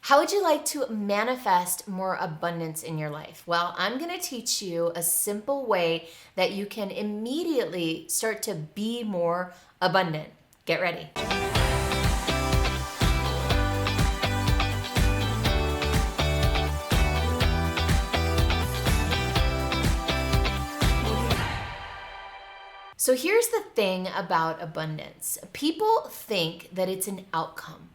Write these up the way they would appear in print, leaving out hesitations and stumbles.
How would you like to manifest more abundance in your life? Well, I'm going to teach you a simple way that you can immediately start to be more abundant. Get ready. So here's the thing about abundance. People think that it's an outcome.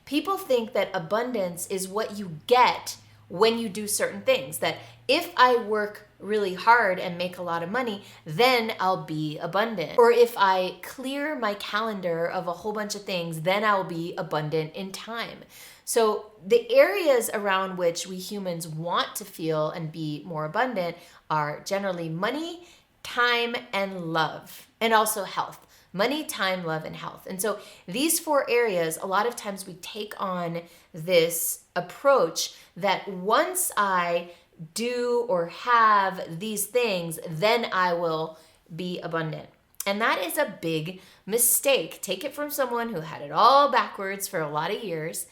People think that abundance is what you get when you do certain things. That if I work really hard and make a lot of money, then I'll be abundant. Or if I clear my calendar of a whole bunch of things, then I'll be abundant in time. So the areas around which we humans want to feel and be more abundant are generally money, time, and love, and also health. Money, time, love, and health. And so these four areas, a lot of times we take on this approach that once I do or have these things, then I will be abundant. And that is a big mistake. Take it from someone who had it all backwards for a lot of years.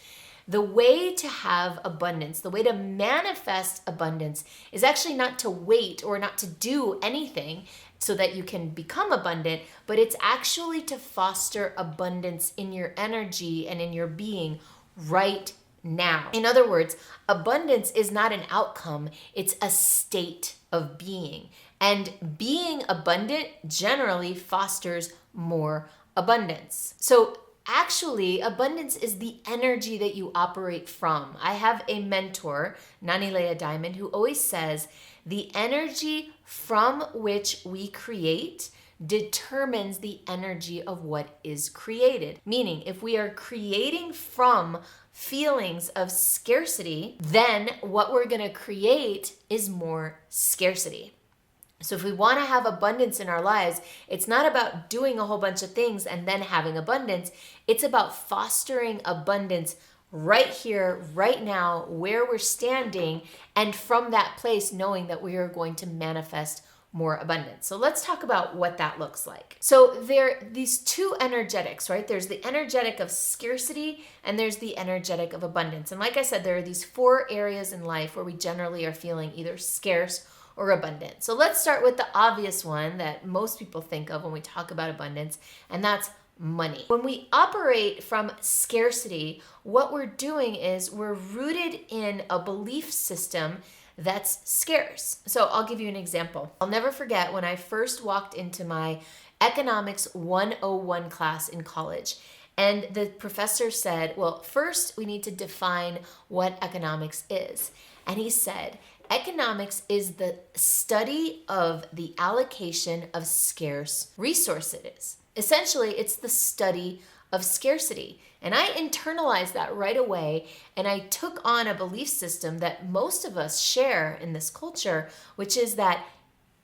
The way to have abundance, the way to manifest abundance is actually not to wait or not to do anything so that you can become abundant, but it's actually to foster abundance in your energy and in your being right now. In other words, abundance is not an outcome, it's a state of being. And being abundant generally fosters more abundance. So actually, abundance is the energy that you operate from. I have a mentor, Nanilea Diamond, who always says, the energy from which we create determines the energy of what is created. Meaning, if we are creating from feelings of scarcity, then what we're going to create is more scarcity. So if we want to have abundance in our lives, it's not about doing a whole bunch of things and then having abundance. It's about fostering abundance right here, right now, where we're standing, and from that place, knowing that we are going to manifest more abundance. So let's talk about what that looks like. So there are these two energetics, right? There's the energetic of scarcity and there's the energetic of abundance. And like I said, there are these four areas in life where we generally are feeling either scarce or abundant. So let's start with the obvious one that most people think of when we talk about abundance, and that's money. When we operate from scarcity, what we're doing is we're rooted in a belief system that's scarce. So I'll give you an example. I'll never forget when I first walked into my Economics 101 class in college. And the professor said, well, first we need to define what economics is. And he said, economics is the study of the allocation of scarce resources. Essentially, it's the study of scarcity. And I internalized that right away, and I took on a belief system that most of us share in this culture, which is that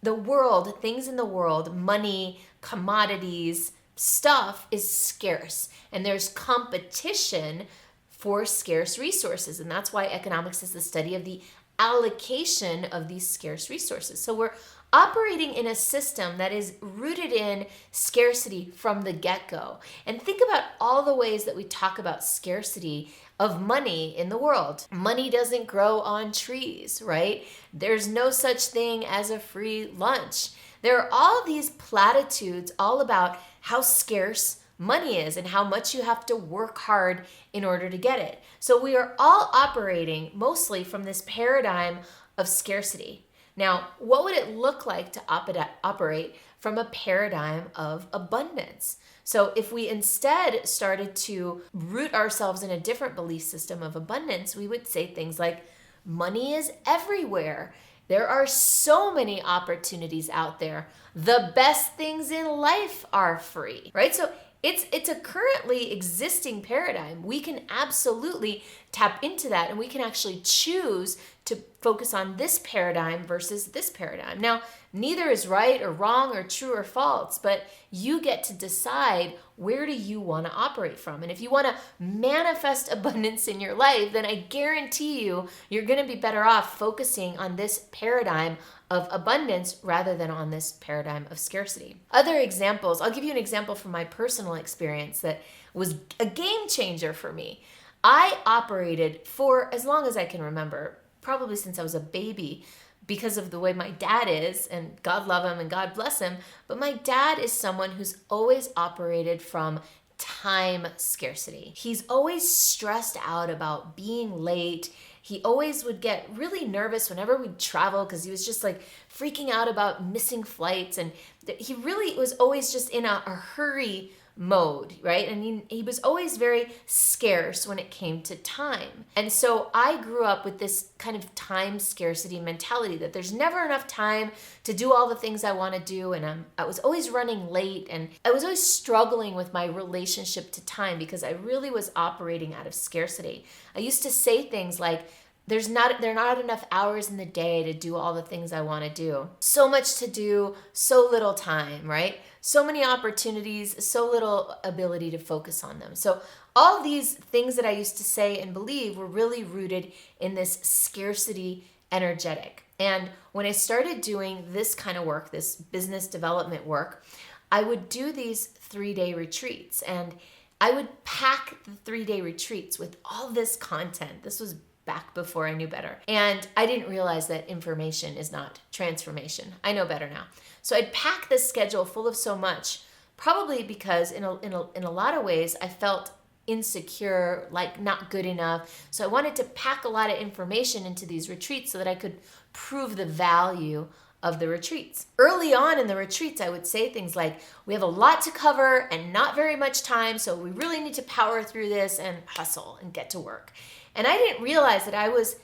the world, things in the world, money, commodities, stuff is scarce, and there's competition for scarce resources. And that's why economics is the study of the allocation of these scarce resources. So we're operating in a system that is rooted in scarcity from the get-go. And think about all the ways that we talk about scarcity of money in the world. Money doesn't grow on trees, right? There's no such thing as a free lunch. There are all these platitudes all about how scarce money is and how much you have to work hard in order to get it. So we are all operating mostly from this paradigm of scarcity. Now, what would it look like to operate from a paradigm of abundance? So if we instead started to root ourselves in a different belief system of abundance, we would say things like, money is everywhere. There are so many opportunities out there. The best things in life are free, right? So it's a currently existing paradigm. We can absolutely tap into that, and we can actually choose to focus on this paradigm versus this paradigm. Now, neither is right or wrong or true or false, but you get to decide where do you want to operate from. And if you want to manifest abundance in your life, then I guarantee you, you're going to be better off focusing on this paradigm of abundance rather than on this paradigm of scarcity. Other examples, I'll give you an example from my personal experience that was a game changer for me. I operated for as long as I can remember, probably since I was a baby, because of the way my dad is, and God love him and God bless him, but my dad is someone who's always operated from time scarcity. He's always stressed out about being late. He always would get really nervous whenever we'd travel because he was just like freaking out about missing flights. And he really was always just in a hurry mode, right? And he was always very scarce when it came to time. And so I grew up with this kind of time scarcity mentality that there's never enough time to do all the things I want to do. And I was always running late, and I was always struggling with my relationship to time because I really was operating out of scarcity. I used to say things like, there are not enough hours in the day to do all the things I want to do. So much to do, so little time, right? So many opportunities, so little ability to focus on them. So all these things that I used to say and believe were really rooted in this scarcity energetic. And when I started doing this kind of work, this business development work, I would do these 3-day retreats, and I would pack the 3-day retreats with all this content. This was back before I knew better. And I didn't realize that information is not transformation. I know better now. So I'd pack this schedule full of so much, probably because in a lot of ways I felt insecure, like not good enough. So I wanted to pack a lot of information into these retreats so that I could prove the value of the retreats. Early on in the retreats, I would say things like, we have a lot to cover and not very much time, so we really need to power through this and hustle and get to work. And I didn't realize that I was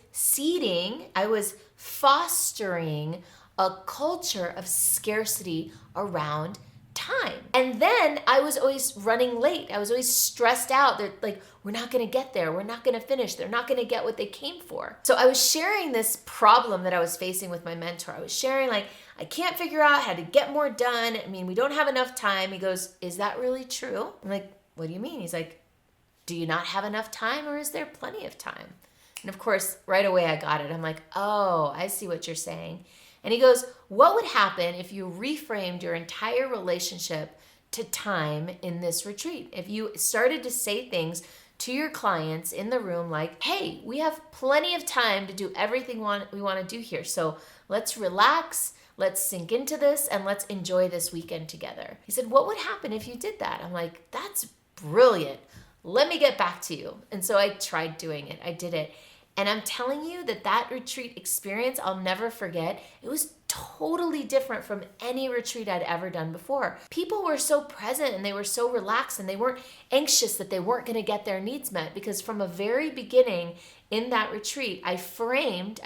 fostering a culture of scarcity around time. And then I was always running late. I was always stressed out. They're like, we're not going to get there. We're not going to finish. They're not going to get what they came for. So I was sharing this problem that I was facing with my mentor. I was sharing like, I can't figure out how to get more done. I mean, we don't have enough time. He goes, is that really true? I'm like, what do you mean? He's like, do you not have enough time, or is there plenty of time? And of course, right away I got it. I'm like, oh, I see what you're saying. And he goes, what would happen if you reframed your entire relationship to time in this retreat? If you started to say things to your clients in the room like, hey, we have plenty of time to do everything we want to do here. So let's relax, let's sink into this, and let's enjoy this weekend together. He said, what would happen if you did that? I'm like, that's brilliant. Let me get back to you. And so I tried doing it. I did it. And I'm telling you that retreat experience, I'll never forget. It was totally different from any retreat I'd ever done before. People were so present and they were so relaxed, and they weren't anxious that they weren't going to get their needs met, because from a very beginning in that retreat, I pre-framed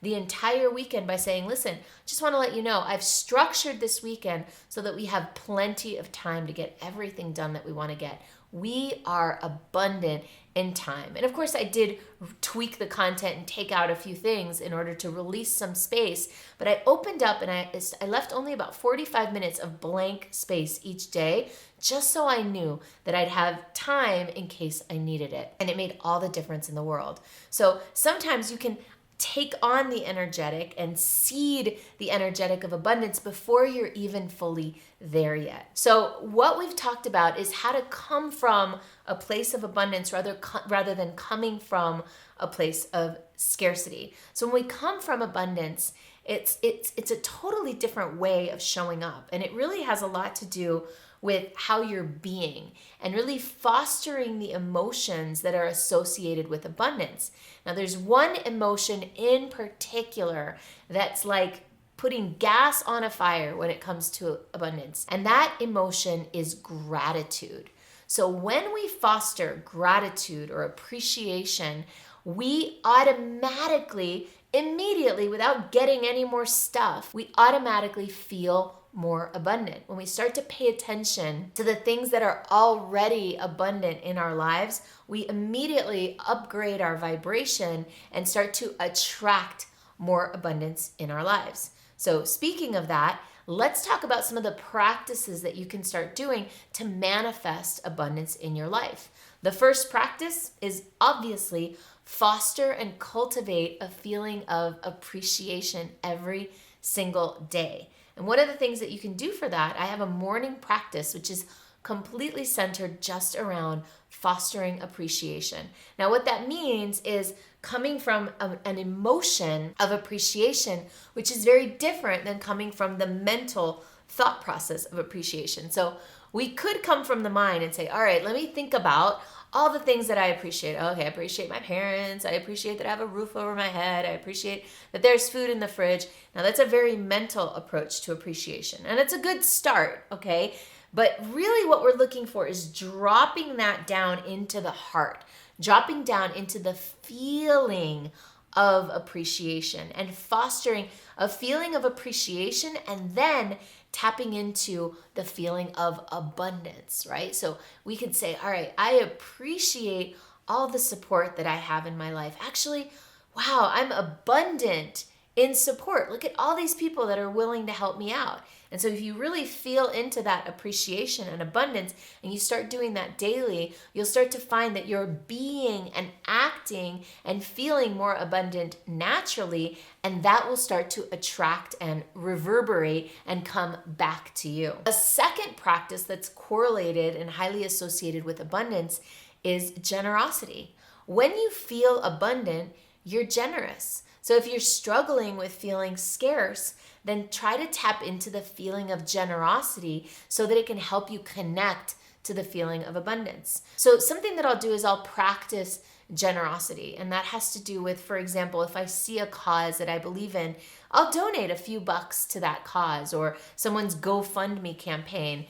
the entire weekend by saying, listen, just want to let you know, I've structured this weekend so that we have plenty of time to get everything done that we want to get. We are abundant in time. And of course, I did tweak the content and take out a few things in order to release some space. But I opened up and I left only about 45 minutes of blank space each day, just so I knew that I'd have time in case I needed it. And it made all the difference in the world. So sometimes you can take on the energetic and seed the energetic of abundance before you're even fully there yet. So what we've talked about is how to come from a place of abundance rather than coming from a place of scarcity. So when we come from abundance, it's a totally different way of showing up, and it really has a lot to do with how you're being and really fostering the emotions that are associated with abundance. Now, there's one emotion in particular that's like putting gas on a fire when it comes to abundance, and that emotion is gratitude. So when we foster gratitude or appreciation, we automatically, immediately, without getting any more stuff, we automatically feel more abundant. When we start to pay attention to the things that are already abundant in our lives, we immediately upgrade our vibration and start to attract more abundance in our lives. So speaking of that, let's talk about some of the practices that you can start doing to manifest abundance in your life. The first practice is obviously foster and cultivate a feeling of appreciation every single day. And one of the things that you can do for that, I have a morning practice, which is completely centered just around fostering appreciation. Now, what that means is coming from an emotion of appreciation, which is very different than coming from the mental thought process of appreciation. So we could come from the mind and say, all right, let me think about all the things that I appreciate. Okay, I appreciate my parents. I appreciate that I have a roof over my head. I appreciate that there's food in the fridge. Now, that's a very mental approach to appreciation, and it's a good start, okay? But really what we're looking for is dropping that down into the heart, dropping down into the feeling of appreciation and fostering a feeling of appreciation, and then tapping into the feeling of abundance, right? So we could say, all right, I appreciate all the support that I have in my life. Actually, wow, I'm abundant in support. Look at all these people that are willing to help me out. And so if you really feel into that appreciation and abundance and you start doing that daily, you'll start to find that you're being and acting and feeling more abundant naturally, and that will start to attract and reverberate and come back to you. A second practice that's correlated and highly associated with abundance is generosity. When you feel abundant, you're generous. So if you're struggling with feeling scarce, then try to tap into the feeling of generosity so that it can help you connect to the feeling of abundance. So something that I'll do is I'll practice generosity. And that has to do with, for example, if I see a cause that I believe in, I'll donate a few bucks to that cause or someone's GoFundMe campaign.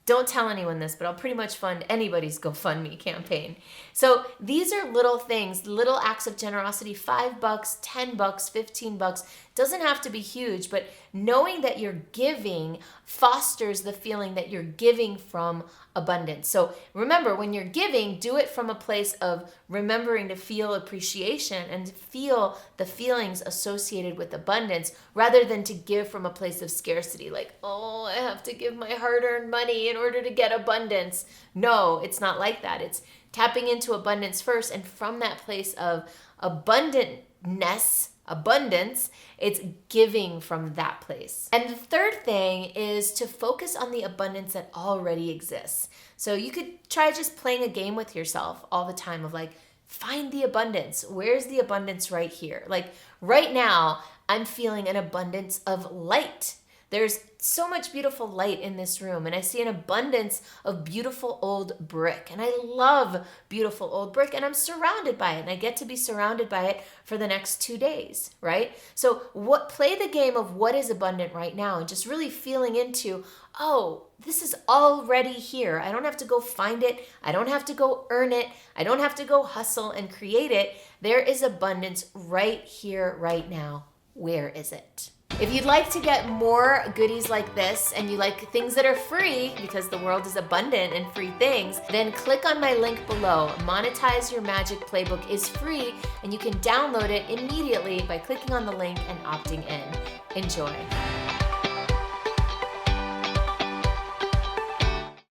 Don't tell anyone this, but I'll pretty much fund anybody's GoFundMe campaign. So these are little things, little acts of generosity, $5, $10, $15. Doesn't have to be huge, but knowing that you're giving fosters the feeling that you're giving from abundance. So remember, when you're giving, do it from a place of remembering to feel appreciation and feel the feelings associated with abundance, rather than to give from a place of scarcity, like, oh, I have to give my hard-earned money in order to get abundance. No, it's not like that. It's tapping into abundance first, and from that place of abundance, it's giving from that place. And the third thing is to focus on the abundance that already exists. So you could try just playing a game with yourself all the time of like, find the abundance. Where's the abundance right here? Like right now, I'm feeling an abundance of light. There's so much beautiful light in this room, and I see an abundance of beautiful old brick, and I love beautiful old brick, and I'm surrounded by it, and I get to be surrounded by it for the next 2 days, right? So play the game of what is abundant right now, and just really feeling into, oh, this is already here. I don't have to go find it. I don't have to go earn it. I don't have to go hustle and create it. There is abundance right here, right now. Where is it? If you'd like to get more goodies like this and you like things that are free, because the world is abundant in free things, then click on my link below. Monetize Your Magic Playbook is free, and you can download it immediately by clicking on the link and opting in. Enjoy.